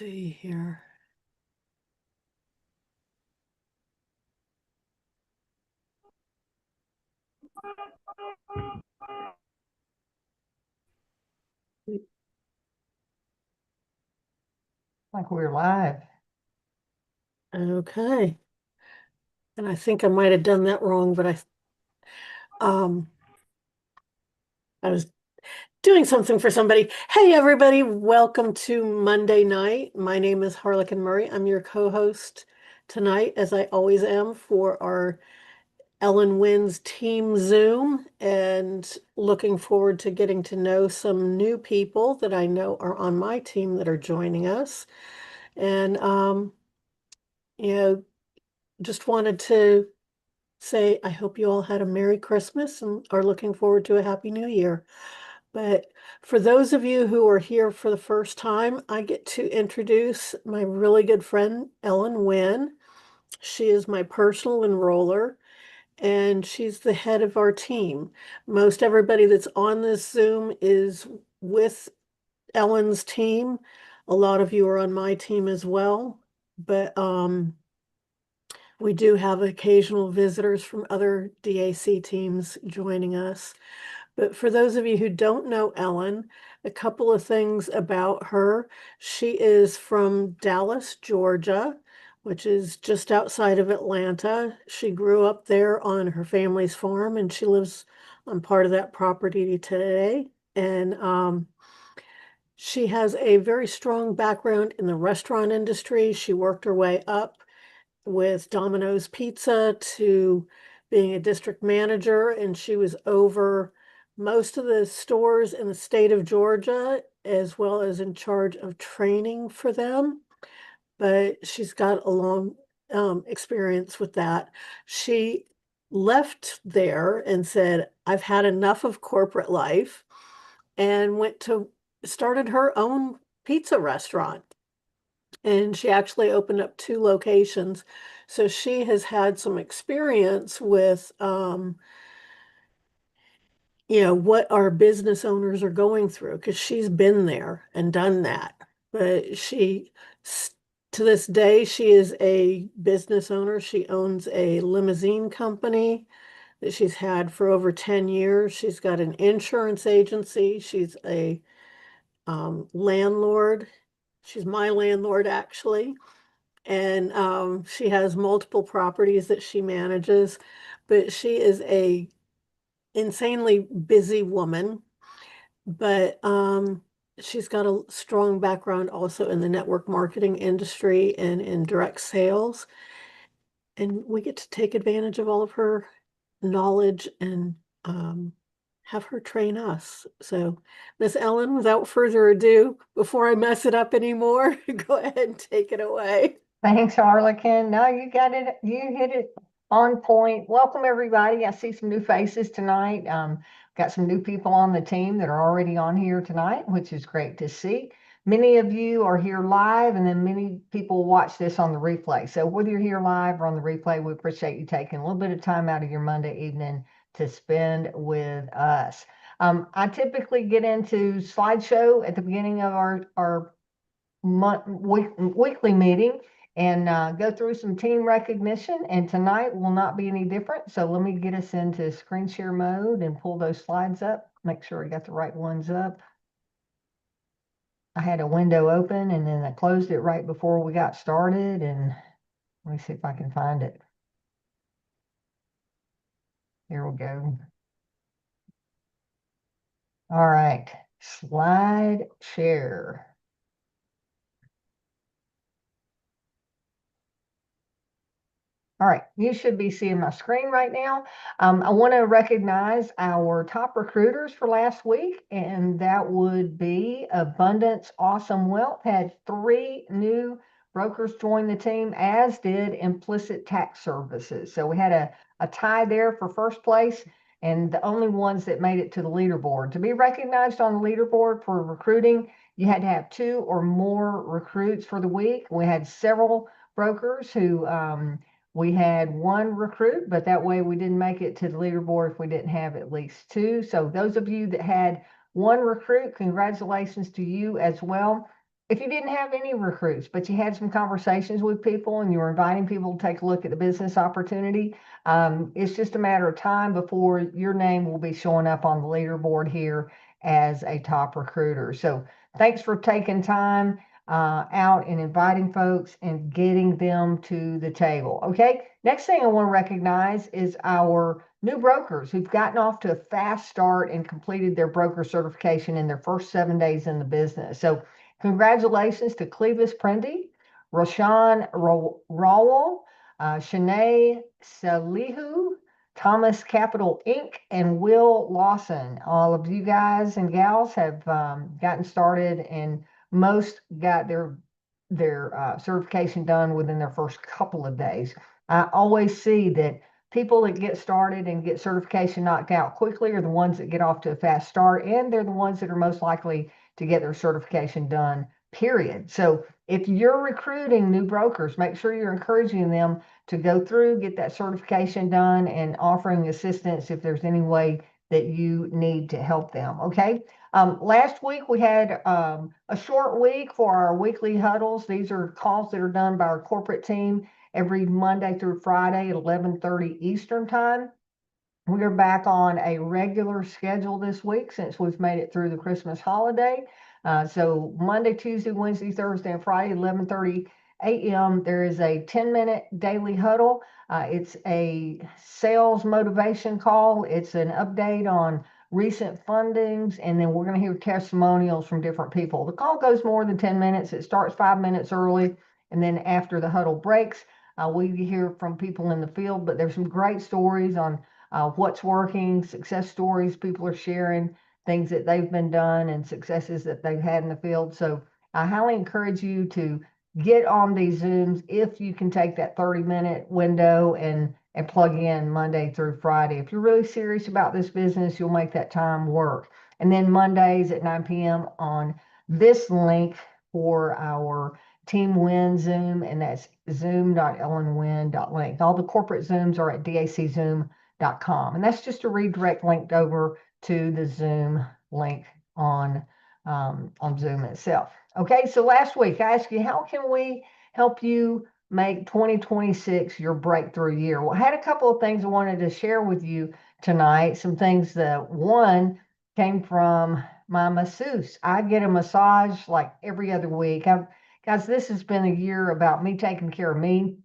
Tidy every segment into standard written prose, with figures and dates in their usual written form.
see here. Like we're live. Okay. And I think I might have done that wrong, but um I was doing something for somebody. Hey everybody, welcome to Monday night. My name is Harlequin Murray. I'm your co-host tonight, as I always am, for our Ellen Wynn's Team Zoom, and looking forward to getting to know some new people that I know are on my team that are joining us. And you know, just wanted to say I hope you all had a Merry Christmas and are looking forward to a Happy New Year. But for those of you who are here for the first time, I get to introduce my really good friend, Ellen Wynn. She is my personal enroller, and she's the head of our team. Most everybody that's on this Zoom is with Ellen's team. A lot of you are on my team as well, but we do have occasional visitors from other DAC teams joining us. But for those of you who don't know Ellen, a couple of things about her. She is from Dallas, Georgia, which is just outside of Atlanta. She grew up there on her family's farm, and she lives on part of that property today. And she has a very strong background in the restaurant industry. She worked her way up with Domino's Pizza to being a district manager, and she was over most of the stores in the state of Georgia, as well as in charge of training for them. But she's got a long experience with that. She left there and said, I've had enough of corporate life, and started her own pizza restaurant. And she actually opened up 2 locations. So she has had some experience with, what our business owners are going through, because she's been there and done that. But to this day, she is a business owner. She owns a limousine company that she's had for over 10 years. She's got an insurance agency. She's a landlord. She's my landlord, actually. And she has multiple properties that she manages, but she is a insanely busy woman. But she's got a strong background also in the network marketing industry and in direct sales. And we get to take advantage of all of her knowledge and have her train us. So, Miss Ellen, without further ado, before I mess it up anymore, go ahead and take it away. Thanks, Harlequin. No, you got it. You hit it on point. Welcome, everybody. I see some new faces tonight. Got some new people on the team that are already on here tonight, which is great to see. Many of you are here live, and then many people watch this on the replay. So whether you're here live or on the replay, we appreciate you taking a little bit of time out of your Monday evening to spend with us. I typically get into slideshow at the beginning of our weekly meeting and go through some team recognition. And tonight will not be any different. So let me get us into screen share mode and pull those slides up. Make sure I got the right ones up. I had a window open and then I closed it right before we got started. And let me see if I can find it. Here we go. All right, slide share. All right, you should be seeing my screen right now. I want to recognize our top recruiters for last week, and that would be Abundance Awesome Wealth. Had 3 new brokers join the team, as did Implicit Tax Services. So we had a tie there for first place, and the only ones that made it to the leaderboard. To be recognized on the leaderboard for recruiting, you had to have 2 or more recruits for the week. We had several brokers who we had 1 recruit, but that way we didn't make it to the leaderboard if we didn't have at least 2. So those of you that had 1 recruit, congratulations to you as well. if you didn't have any recruits, but you had some conversations with people and you were inviting people to take a look at the business opportunity, it's just a matter of time before your name will be showing up on the leaderboard here as a top recruiter. So thanks for taking time out and inviting folks and getting them to the table. Okay, next thing I want to recognize is our new brokers who've gotten off to a fast start and completed their broker certification in their first 7 days in the business. So congratulations to Clevis Prendy, Roshan Rawal, Shanae Salihu, Thomas Capital Inc., and Will Lawson. All of you guys and gals have gotten started, and most got their certification done within their first couple of days. I always see that people that get started and get certification knocked out quickly are the ones that get off to a fast start, and they're the ones that are most likely to get their certification done, period. So if you're recruiting new brokers, make sure you're encouraging them to go through, get that certification done, and offering assistance if there's any way that you need to help them. Okay. Last week we had a short week for our weekly huddles. These are calls that are done by our corporate team every Monday through Friday at 11:30 Eastern time. We are back on a regular schedule this week since we've made it through the Christmas holiday. So Monday, Tuesday, Wednesday, Thursday, and Friday, 11:30 a.m. There is a 10-minute daily huddle. It's a sales motivation call. It's an update on recent fundings, and then we're going to hear testimonials from different people. The call goes more than 10 minutes. It starts 5 minutes early, and then after the huddle breaks, we hear from people in the field, but there's some great stories on what's working, success stories people are sharing, things that they've been done and successes that they've had in the field. So I highly encourage you to get on these Zooms if you can take that 30-minute window and plug in Monday through Friday. If you're really serious about this business, you'll make that time work. And then Mondays at 9 p.m. on this link for our Team Winn Zoom, and that's zoom.ellenwinn.link. All the corporate Zooms are at daczoom.com, and that's just a redirect link over to the Zoom link on Zoom itself. Okay, so last week I asked you, how can we help you make 2026 your breakthrough year? Well, I had a couple of things I wanted to share with you tonight. Some things that one came from my masseuse. I get a massage like every other week. Guys, this has been a year about me taking care of me.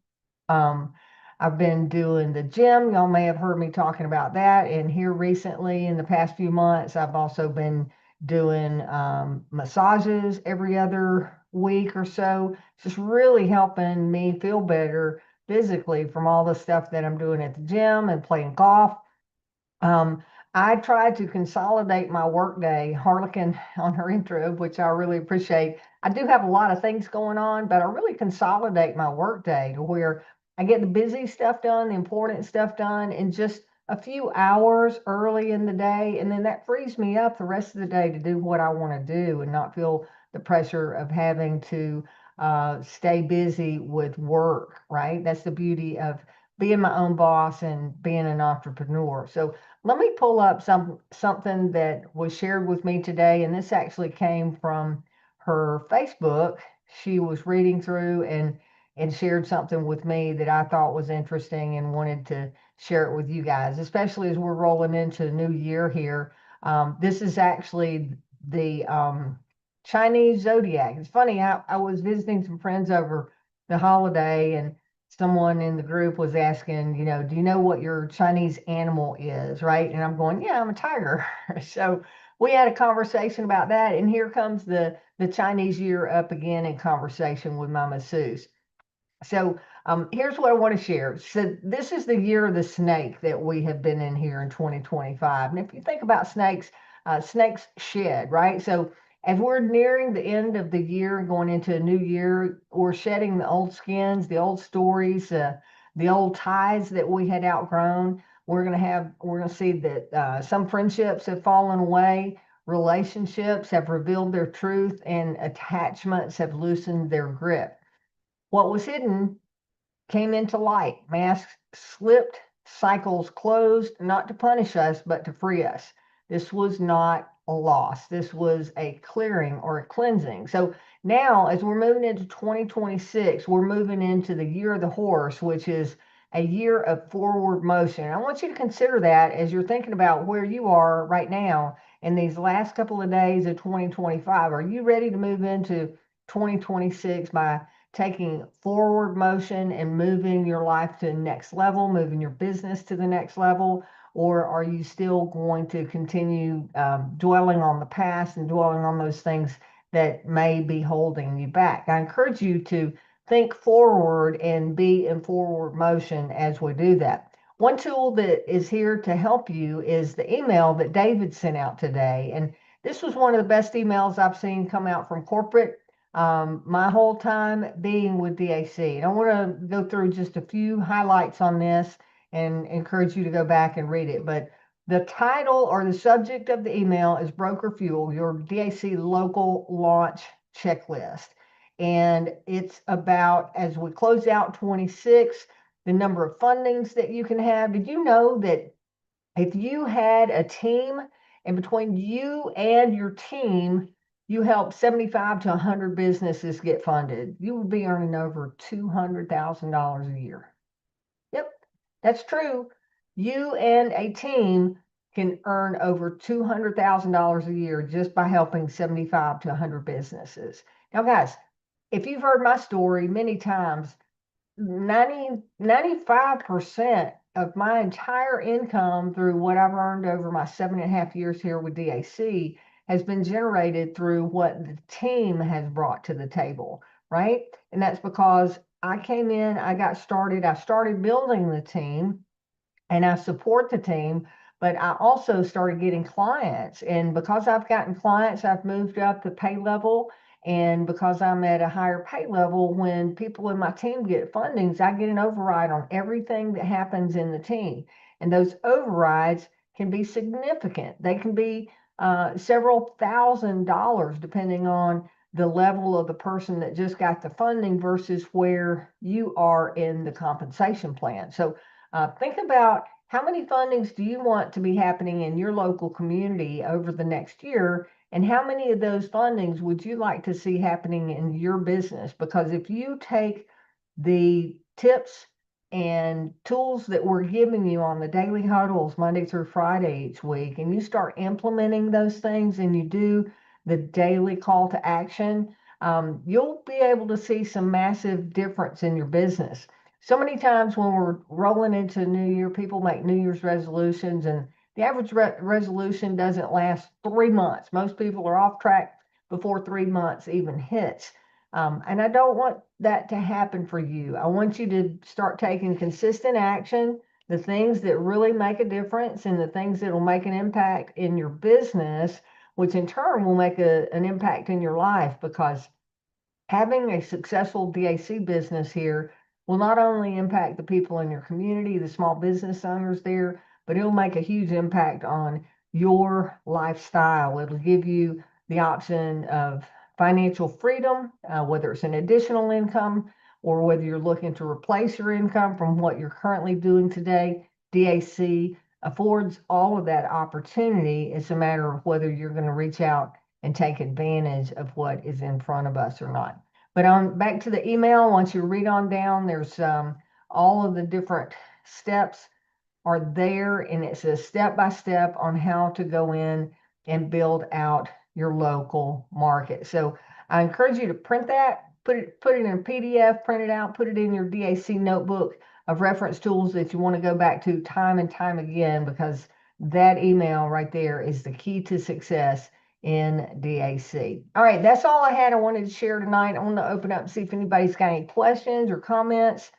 Um, I've been doing the gym. Y'all may have heard me talking about that. And here recently, in the past few months, I've also been doing massages every other week or so. It's just really helping me feel better physically from all the stuff that I'm doing at the gym and playing golf. Um, I tried to consolidate my workday, Harlequin on her intro, which I really appreciate. I do have a lot of things going on, but I really consolidate my workday to where I get the busy stuff done, the important stuff done in just a few hours early in the day. And then that frees me up the rest of the day to do what I want to do and not feel the pressure of having to stay busy with work, right? That's the beauty of being my own boss and being an entrepreneur. So let me pull up something that was shared with me today, and this actually came from her Facebook. She was reading through and shared something with me that I thought was interesting and wanted to share it with you guys, especially as we're rolling into the new year here. This is actually the Chinese zodiac. It's funny, I was visiting some friends over the holiday, and someone in the group was asking, do you know what your Chinese animal is, right? And I'm going, yeah, I'm a tiger. So we had a conversation about that, and here comes the Chinese year up again in conversation with my masseuse. So here's what I want to share. So this is the year of the snake that we have been in here in 2025. And if you think about snakes, snakes shed, right? So as we're nearing the end of the year, going into a new year, we're shedding the old skins, the old stories, the old ties that we had outgrown. We're gonna see that some friendships have fallen away, relationships have revealed their truth, and attachments have loosened their grip. What was hidden came into light. Masks slipped, cycles closed, not to punish us, but to free us. This was not a loss. This was a clearing or a cleansing. So Now, as we're moving into 2026, we're moving into the year of the horse, which is a year of forward motion. I want you to consider that as you're thinking about where you are right now in these last couple of days of 2025. Are you ready to move into 2026 by taking forward motion and moving your life to the next level, moving your business to the next level? Or are you still going to continue dwelling on the past and dwelling on those things that may be holding you back? I encourage you to think forward and be in forward motion as we do that. One tool that is here to help you is the email that David sent out today. And this was one of the best emails I've seen come out from corporate my whole time being with DAC. And I want to go through just a few highlights on this and encourage you to go back and read it. But the title or the subject of the email is Broker Fuel, your DAC local launch checklist. And it's about, as we close out 26, the number of fundings that you can have. Did you know that if you had a team and between you and your team, you help 75 to 100 businesses get funded, you would be earning over $200,000 a year? Yep, that's true. You and a team can earn over $200,000 a year just by helping 75 to 100 businesses. Now, guys, if you've heard my story many times, 95% of my entire income through what I've earned over my 7.5 years here with DAC has been generated through what the team has brought to the table, right? And that's because I came in, I started building the team and I support the team, but I also started getting clients. And because I've gotten clients, I've moved up the pay level. And because I'm at a higher pay level, when people in my team get fundings, I get an override on everything that happens in the team. And those overrides can be significant. They can be several $1,000s, depending on the level of the person that just got the funding versus where you are in the compensation plan. So think about how many fundings do you want to be happening in your local community over the next year, and how many of those fundings would you like to see happening in your business? Because if you take the tips and tools that we're giving you on the daily huddles Monday through Friday each week, and you start implementing those things and you do the daily call to action, you'll be able to see some massive difference in your business. So many times when we're rolling into New Year, people make New Year's resolutions, and the average resolution doesn't last 3 months. Most people are off track before 3 months even hits. And I don't want that to happen for you. I want you to start taking consistent action, the things that really make a difference, and the things that will make an impact in your business, which in turn will make an impact in your life, because having a successful DAC business here will not only impact the people in your community, the small business owners there, but it'll make a huge impact on your lifestyle. It'll give you the option of financial freedom, whether it's an additional income or whether you're looking to replace your income from what you're currently doing today. DAC affords all of that opportunity. It's a matter of whether you're going to reach out and take advantage of what is in front of us or not. But on back to the email, once you read on down, there's all of the different steps are there, and it's a step by step on how to go in and build out your local market. So I encourage you to print that, put it in a PDF, print it out, put it in your DAC notebook of reference tools that you want to go back to time and time again, because that email right there is the key to success in DAC. All right, that's all I had. I wanted to share tonight. I want to open up and see if anybody's got any questions or comments.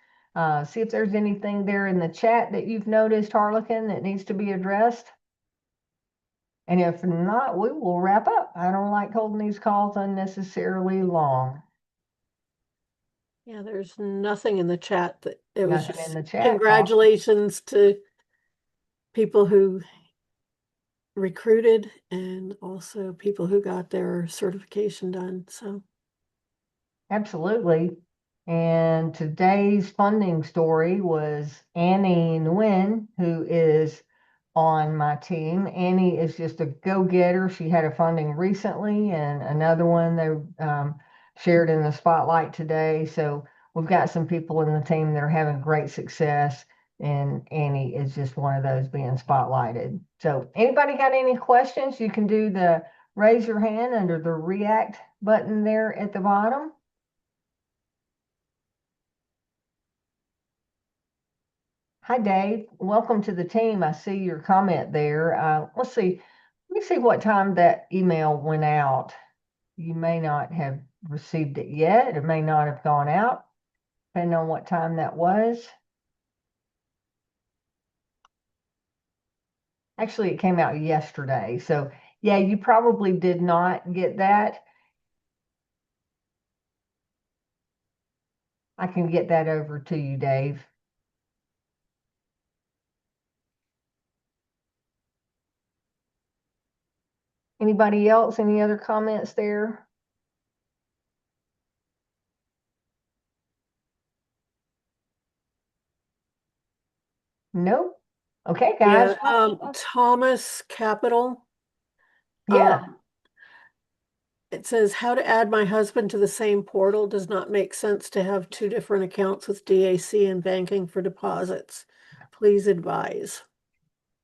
See if there's anything there in the chat that you've noticed, Harlequin, that needs to be addressed. And if not, we will wrap up. I don't like holding these calls unnecessarily long. Yeah, there's nothing in the chat. That it was Nothing in just the chat. Awesome. congratulations to people who recruited and also people who got their certification done. So Absolutely. And today's funding story was Annie Winn, who is on my team. Annie is just a go-getter. She had a funding recently and another one. shared in the spotlight today. So we've got some people in the team that are having great success, and Annie is just one of those being spotlighted. So anybody got any questions? You can do the raise your hand under the react button there at the bottom. Hi, Dave. Welcome to the team. I see your comment there. Let's see. Let me see what time that email went out. You may not have received it yet. It may not have gone out, depending on what time that was. Actually, it came out yesterday. So, yeah, you probably did not get that. I can get that over to you, Dave. Anybody else? Any other comments there? Nope. Okay, guys. Yeah, Thomas Capital. Yeah. It says how to add my husband to the same portal does not make sense to have two different accounts with DAC and banking for deposits. Please advise.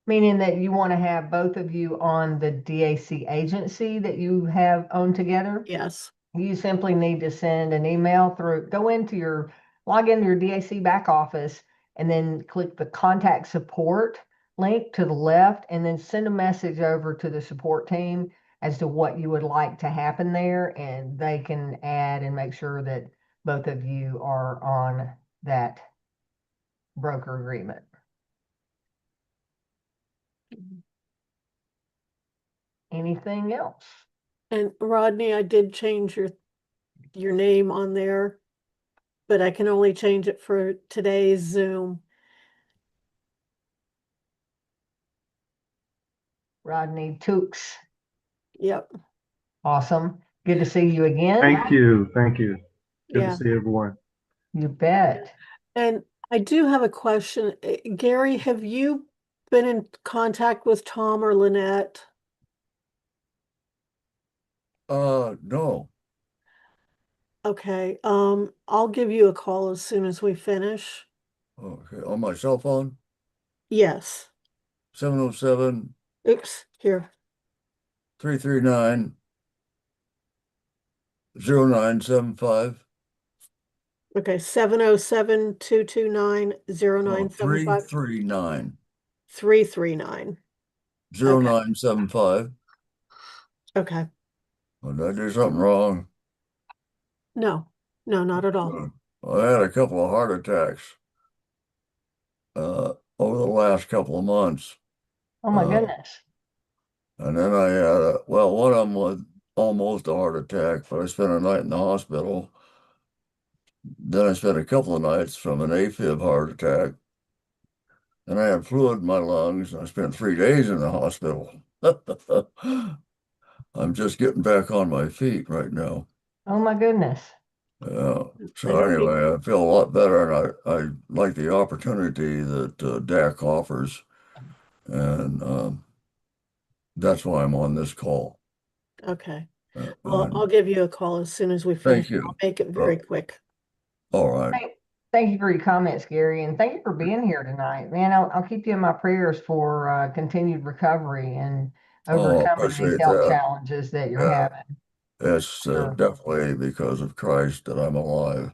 Meaning that you want to have both of you on the DAC agency that you have owned together? Yes. You simply need to send an email through, log into your DAC back office, and then click the contact support link to the left, and then send a message over to the support team as to what you would like to happen there, and they can add and make sure that both of you are on that broker agreement. Anything else? And Rodney, I did change your name on there, but I can only change it for today's Zoom. Rodney Tooks. Yep. Awesome. Good to see you again. Thank you. Thank you. Good to Yeah. see everyone. You bet. And I do have a question. Gary, have you been in contact with Tom or Lynette? No. Okay. I'll give you a call as soon as we finish. Okay, on my cell phone, Yes. 707 Oops, here. 339 0975. Okay, 707-229-0975. 339 339. 0975. Okay. Did I do something wrong? No, not at all. I had a couple of heart attacks over the last couple of months. Oh my Uh, goodness. and then I had one of them was almost a heart attack, but I spent a night in the hospital. Then I spent a couple of nights from an AFib heart attack. And I had fluid in my lungs, and I spent 3 days in the hospital. I'm just getting back on my feet right now. Oh my goodness. Yeah. I So don't need, anyway, I feel a lot better, and I like the opportunity that DAC offers, and that's why I'm on this call. okay. Well, And I'll give you a call as soon as we finish. thank you. I'll make it very quick. All right. Thank you for your comments, Gary, and thank you for being here tonight. Man, I'll keep you in my prayers for continued recovery and Oh, I overcoming these appreciate health that. challenges that you're Yeah, having. it's Sure. definitely because of Christ that I'm alive.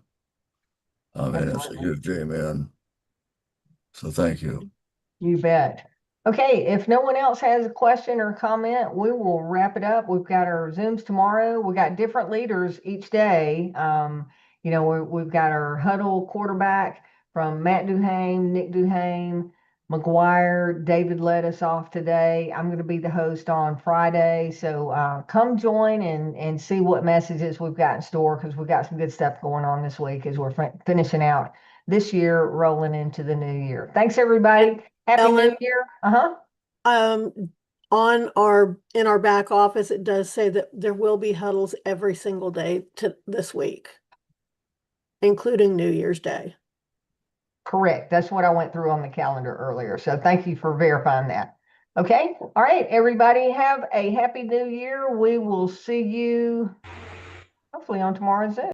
I mean, it's a Absolutely. huge amen. So thank you. You bet. Okay, if no one else has a question or comment, we will wrap it up. We've got our Zooms tomorrow. We got different leaders each day. We've got our huddle quarterback from Matt Duhame, Nick Duhame, McGuire. David led us off today. I'm going to be the host on Friday. So come join and see what messages we've got in store, because we've got some good stuff going on this week as we're finishing out this year, rolling into the new year. Thanks, everybody. Happy Ellen, New Year. Uh-huh. In our back office, it does say that there will be huddles every single day to this week, including New Year's Day. Correct. That's what I went through on the calendar earlier. So thank you for verifying that. Okay. All right, everybody, have a happy new year. We will see you. hopefully on tomorrow's Zoom.